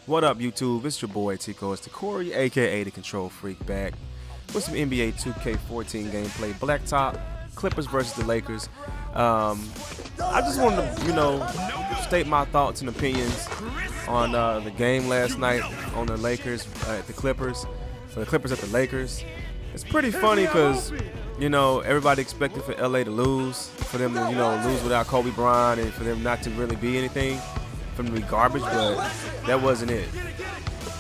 What up, YouTube? It's your boy TicoisTocory, aka the Control Freak, back with some NBA 2K14 gameplay. Blacktop, Clippers versus the Lakers. I just wanted to, state my thoughts and opinions on the game last night on the Lakers at the Clippers. For the Clippers at the Lakers. It's pretty funny because, everybody expected for LA to lose, for them to, lose without Kobe Bryant, and for them not to really be anything, for them to be garbage, but that wasn't it.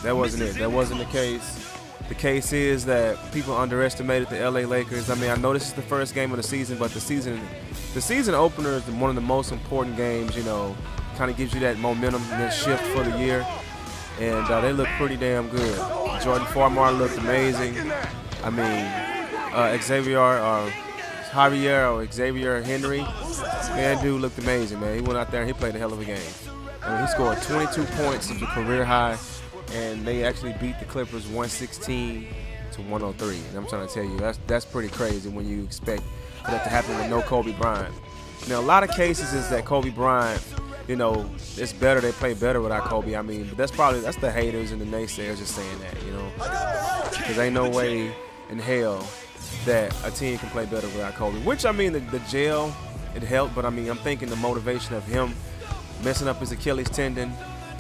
That wasn't the case. The case is that people underestimated the LA Lakers. I mean, I know this is the first game of the season, but the season opener is one of the most important games, kind of gives you that momentum and that shift for the year. And they look pretty damn good. Jordan Farmar looked amazing. I mean, Xavier Henry, man, dude looked amazing, man. He went out there and he played a hell of a game. I mean, he scored 22 points, it's a career high, and they actually beat the Clippers 116 to 103. And I'm trying to tell you, that's pretty crazy when you expect for that to happen with no Kobe Bryant. Now, a lot of cases is that Kobe Bryant, it's better, they play better without Kobe. I mean, but that's the haters and the naysayers just saying that, because ain't no way in hell that a team can play better without Kobe. Which, I mean, the jail, it helped, but I mean, I'm thinking the motivation of him messing up his Achilles tendon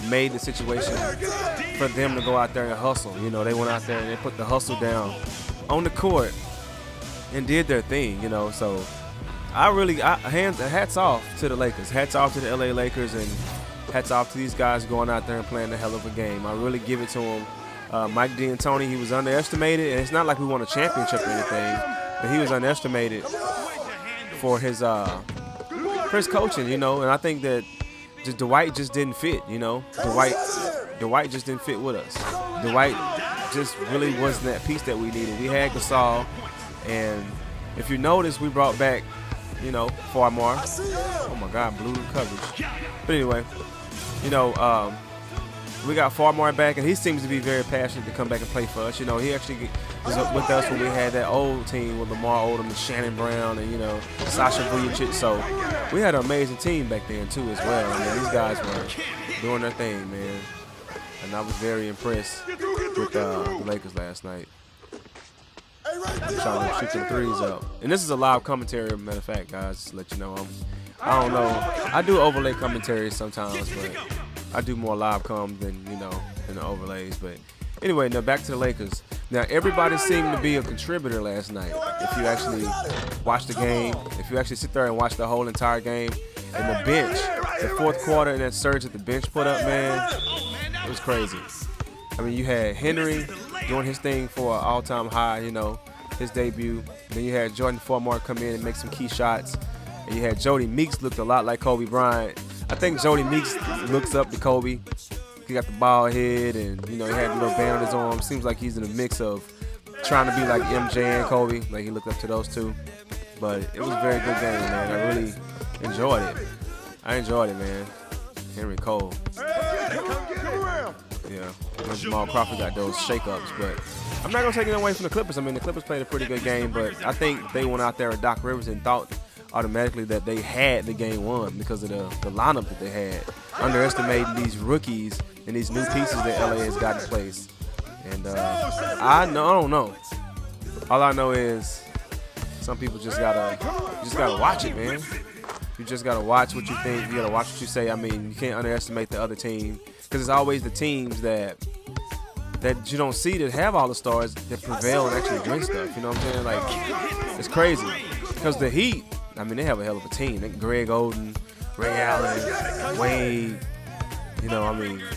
made the situation for them to go out there and hustle. They went out there and they put the hustle down on the court and did their thing, so hats off to the Lakers. Hats off to the LA Lakers, and hats off to these guys going out there and playing a hell of a game. I really give it to them. Mike D'Antoni, he was underestimated, and it's not like we won a championship or anything, but he was underestimated for his coaching, and I think that Dwight just didn't fit, Dwight just didn't fit with us. Dwight just really wasn't that piece that we needed. We had Gasol, and if you notice, we brought back, Farmar. Oh my God, blew the coverage. But anyway, we got Farmar back, and he seems to be very passionate to come back and play for us. He actually was up with us when we had that old team with Lamar Odom and Shannon Brown and, Sasha Vujacic. So we had an amazing team back then, too, as well. I mean, these guys were doing their thing, man. And I was very impressed with the Lakers last night. Trying to shoot some threes up. And this is a live commentary, matter of fact, guys, just to let you know. I don't know. I do overlay commentaries sometimes, but I do more live comms than, than the overlays. But anyway, now back to the Lakers. Now, everybody seemed to be a contributor last night. If you actually watch the game, if you actually sit there and watch the whole entire game, and the bench, the fourth quarter and that surge that the bench put up, man, it was crazy. I mean, you had Henry doing his thing for an all-time high, his debut. Then you had Jordan Farmar come in and make some key shots. And you had Jody Meeks looked a lot like Kobe Bryant. I think Jody Meeks looks up to Kobe. He got the bald head, and he had a little band on his arm. Seems like he's in a mix of trying to be like MJ and Kobe, like he looked up to those two. But it was a very good game, man. I really enjoyed it. I enjoyed it, man. Henry Cole. Yeah, Jamal Crawford got those shake-ups, but I'm not going to take it away from the Clippers. I mean, the Clippers played a pretty good game, but I think they went out there with Doc Rivers and thought automatically that they had the game won because of the lineup that they had, underestimating these rookies and these new pieces that LA has got in place. And I don't know. All I know is some people just gotta watch it, man. You just gotta watch what you think. You gotta watch what you say. I mean, you can't underestimate the other team because it's always the teams that you don't see that have all the stars that prevail and actually win stuff. You know what I'm saying? Like, it's crazy because the Heat, I mean, they have a hell of a team. Greg Oden, Ray Allen, Wade,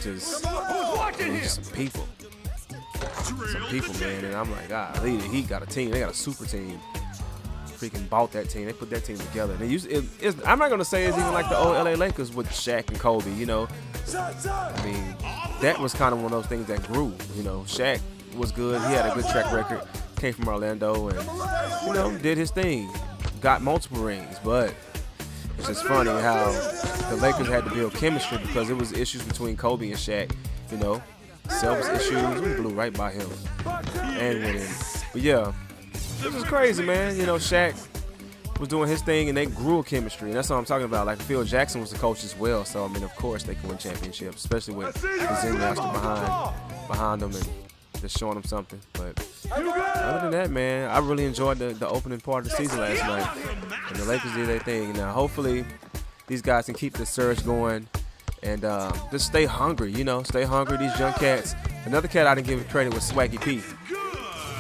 just some people. Some people, man. And I'm like, golly, the Heat got a team. They got a super team. Freaking bought that team. They put that team together. I'm not going to say it's even like the old LA Lakers with Shaq and Kobe, I mean, that was kind of one of those things that grew. Shaq was good. He had a good track record. Came from Orlando and, did his thing. Got multiple rings, but it's just funny how the Lakers had to build chemistry because it was issues between Kobe and Shaq, selfish issues. We blew right by him and went in. But yeah, this was crazy, man. Shaq was doing his thing, and they grew a chemistry. And that's what I'm talking about. Like, Phil Jackson was the coach as well. So, I mean, of course, they can win championships, especially with the Zen Master behind them and just showing them something. But other than that, man, I really enjoyed the opening part of the season last night. And the Lakers did their thing. Now, hopefully, these guys can keep the surge going and just stay hungry, stay hungry, these young cats. Another cat I didn't give credit was Swaggy P.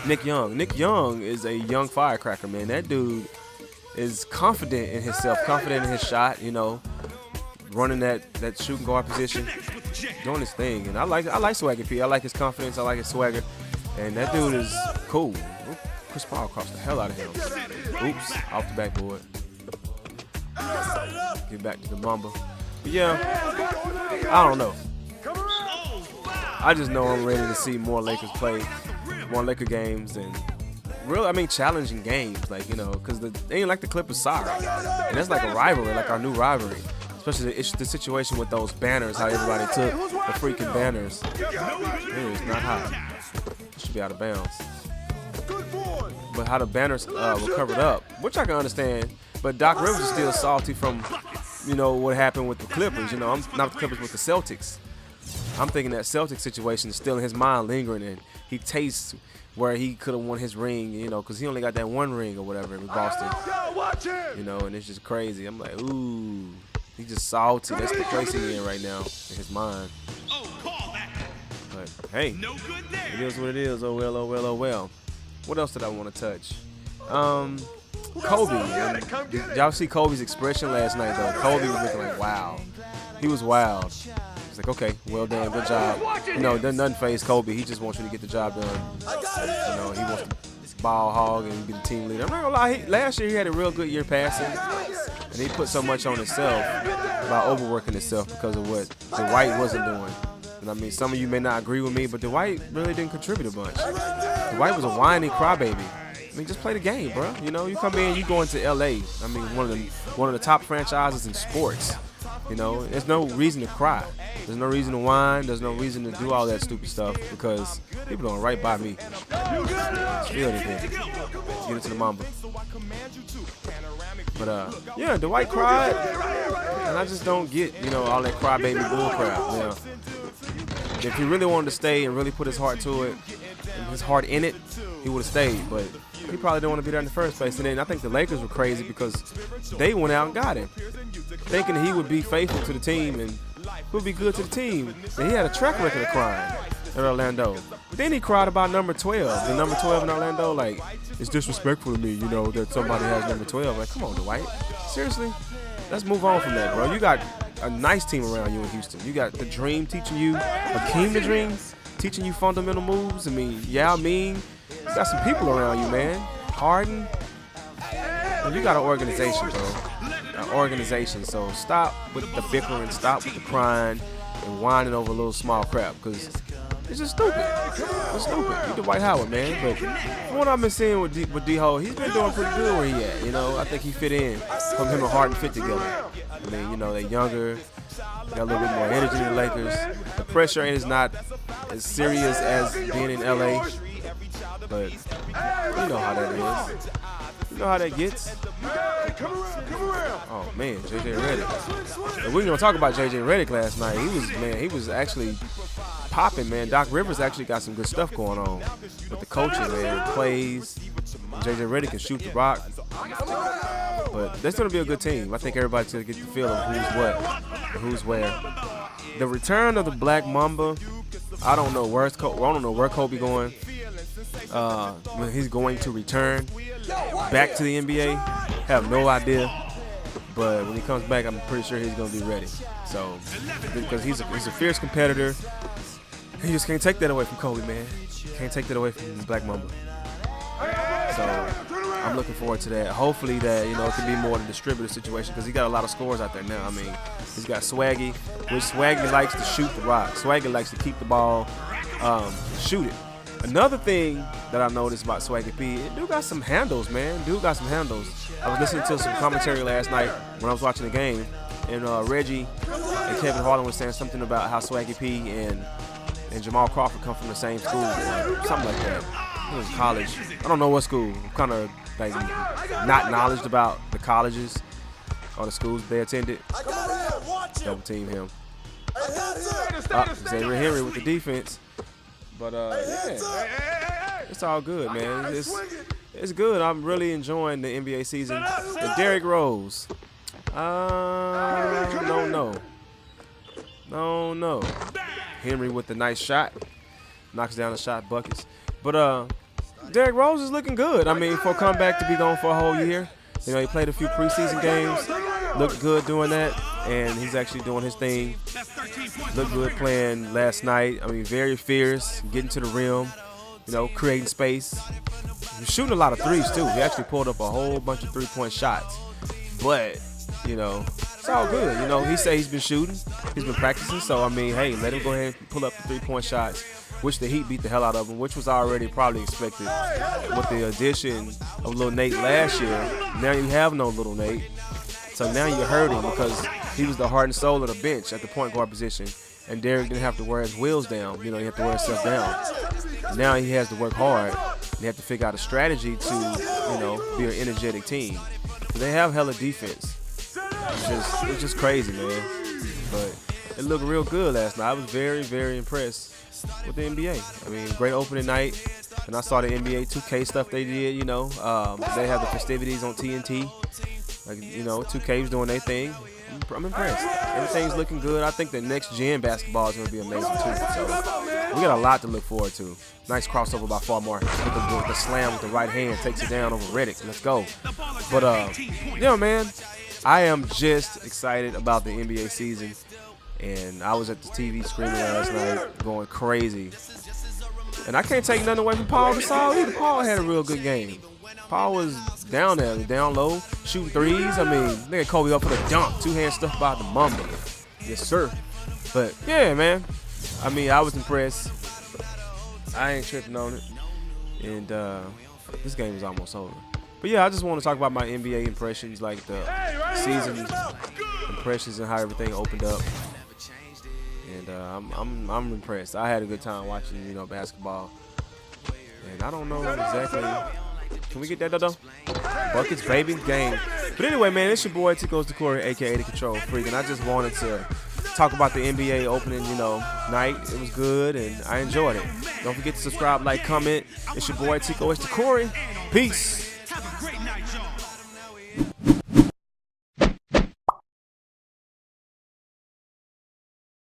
Nick Young. Nick Young is a young firecracker, man. That dude is confident in himself, confident in his shot, running that shooting guard position, doing his thing. And I like Swaggy P. I like his confidence. I like his swagger. And that dude is cool. Chris Paul crossed the hell out of him. Oops, off the backboard. Get back to the Mamba. But yeah, I don't know. I just know I'm ready to see more Lakers play, more Laker games, and really, challenging games, because they ain't like the Clippers sorry. And that's like a rivalry, like our new rivalry. Especially the situation with those banners, how everybody took the freaking banners. It is not hot. It should be out of bounds. But how the banners were covered up, which I can understand. But Doc Rivers is still salty from, what happened with the Clippers. I'm not the Clippers, with the Celtics. I'm thinking that Celtics situation is still in his mind, lingering, and he tastes where he could have won his ring, because he only got that one ring or whatever in Boston. And it's just crazy. I'm like, ooh, he's just salty. That's the place he's in right now in his mind. But hey, it is what it is. Oh well, oh well, oh well. What else did I want to touch? Kobe. Y'all see Kobe's expression last night, though. Kobe was looking like, wow. He was wild. He's like, okay, well done, good job. Doesn't phase Kobe. He just wants you to get the job done. He wants to ball hog and be the team leader. I'm not gonna lie, last year he had a real good year passing, and he put so much on himself by overworking himself because of what Dwight wasn't doing. And some of you may not agree with me, but Dwight really didn't contribute a bunch. Dwight was a whiny crybaby. Just play the game, bro. You come in, you go into L.A. One of the top franchises in sports. There's no reason to cry. There's no reason to whine. There's no reason to do all that stupid stuff because people going right by me. Feel it, get into the Mamba. But yeah, Dwight cried, and I just don't get all that crybaby bull crap. If he really wanted to stay and really put his heart to it, and his heart in it, he would have stayed. But he probably didn't want to be there in the first place. And then I think the Lakers were crazy because they went out and got him, thinking he would be faithful to the team and would be good to the team. And he had a track record of crying in Orlando. But then he cried about number 12. The number 12 in Orlando, like, it's disrespectful to me, that somebody has number 12. Like, come on, Dwight. Seriously? Let's move on from that, bro. You got a nice team around you in Houston. You got the Dream teaching you, Hakeem the Dream teaching you fundamental moves. Yao Ming. You got some people around you, man. Harden. And you got an organization, bro. An organization. So stop with the bickering, stop with the crying and whining over a little small crap, because it's just stupid. It's stupid. You Dwight Howard, man. But from what I've been seeing with D-Ho, he's been doing pretty good where he at. I think he fit in. From him and Harden fit together. They're younger. Got a little bit more energy than the Lakers. The pressure is not as serious as being in L.A., but you know how that is. You know how that gets. Oh man, JJ Reddick. And we gonna talk about JJ Reddick last night. He was actually popping, man. Doc Rivers actually got some good stuff going on with the coaching, man. Plays. JJ Reddick can shoot the rock. But that's gonna be a good team. I think everybody's gonna get the feel of who's what and who's where. The return of the Black Mamba. I don't know where Kobe going. When he's going to return back to the NBA, have no idea. But when he comes back, I'm pretty sure he's gonna be ready. So, because he's a fierce competitor, he just can't take that away from Kobe, man. Can't take that away from the Black Mamba. So, I'm looking forward to that. Hopefully that it can be more of a distributor situation, because he got a lot of scores out there now. He's got Swaggy, which Swaggy likes to shoot the rock. Swaggy likes to keep the ball, shoot it. Another thing that I noticed about Swaggy P, dude got some handles, man. I was listening to some commentary last night when I was watching the game, and Reggie and Kevin Harlan was saying something about how Swaggy P and Jamal Crawford come from the same school, or something like that. it was college. I don't know what school. I'm kind of like not knowledge about the colleges or the schools they attended. Double team him. Xavier Henry with the defense. But yeah, it's all good, man. It's good. I'm really enjoying the NBA season. And Derrick Rose. No. Henry with the nice shot. Knocks down the shot buckets. But Derrick Rose is looking good. I mean, for a comeback to be gone for a whole year. You know, he played a few preseason games. Looked good doing that. And he's actually doing his thing. Looked good playing last night. I mean, very fierce. Getting to the rim. You know, creating space. He's shooting a lot of threes, too. He actually pulled up a whole bunch of three-point shots. But, you know, it's all good. You know, he said he's been shooting. He's been practicing. So, I mean, hey, let him go ahead and pull up the three-point shots, which the Heat beat the hell out of him, which was already probably expected with the addition of Lil Nate last year. Now you have no Lil Nate. So now you hurt him because he was the heart and soul of the bench at the point guard position. And Derrick didn't have to wear his wheels down. You know, he had to wear himself down. Now he has to work hard. They have to figure out a strategy to, you know, be an energetic team. They have hella defense. It's just crazy, man. But it looked real good last night. I was very, very impressed with the NBA. I mean, great opening night. And I saw the NBA 2K stuff they did, you know. They had the festivities on TNT. Like, you know, 2K was doing their thing. I'm impressed. Everything's looking good. I think the next gen basketball is going to be amazing, too. So we got a lot to look forward to. Nice crossover by Farmar with the slam with the right hand. Takes it down over Reddick. Let's go. But, yeah, man, I am just excited about the NBA season. And I was at the TV screen last night going crazy. And I can't take nothing away from Paul Gasol either. Paul had a real good game. Paul was down there, down low, shooting threes. I mean, nigga Kobe up for the dunk. Two-hand stuff about the mamba. Yes, sir. But, yeah, man. I mean, I was impressed. I ain't tripping on it. And this game is almost over. But, yeah, I just want to talk about my NBA impressions, like the season impressions and how everything opened up. And I'm impressed. I had a good time watching, you know, basketball. And I don't know exactly. Can we get that though? Buckets, baby, game. But anyway, man, it's your boy TicoisTocory, aka the Control Freak, and I just wanted to talk about the NBA opening, you know, night. It was good, and I enjoyed it. Don't forget to subscribe, like, comment. It's your boy TicoisTocory. Peace.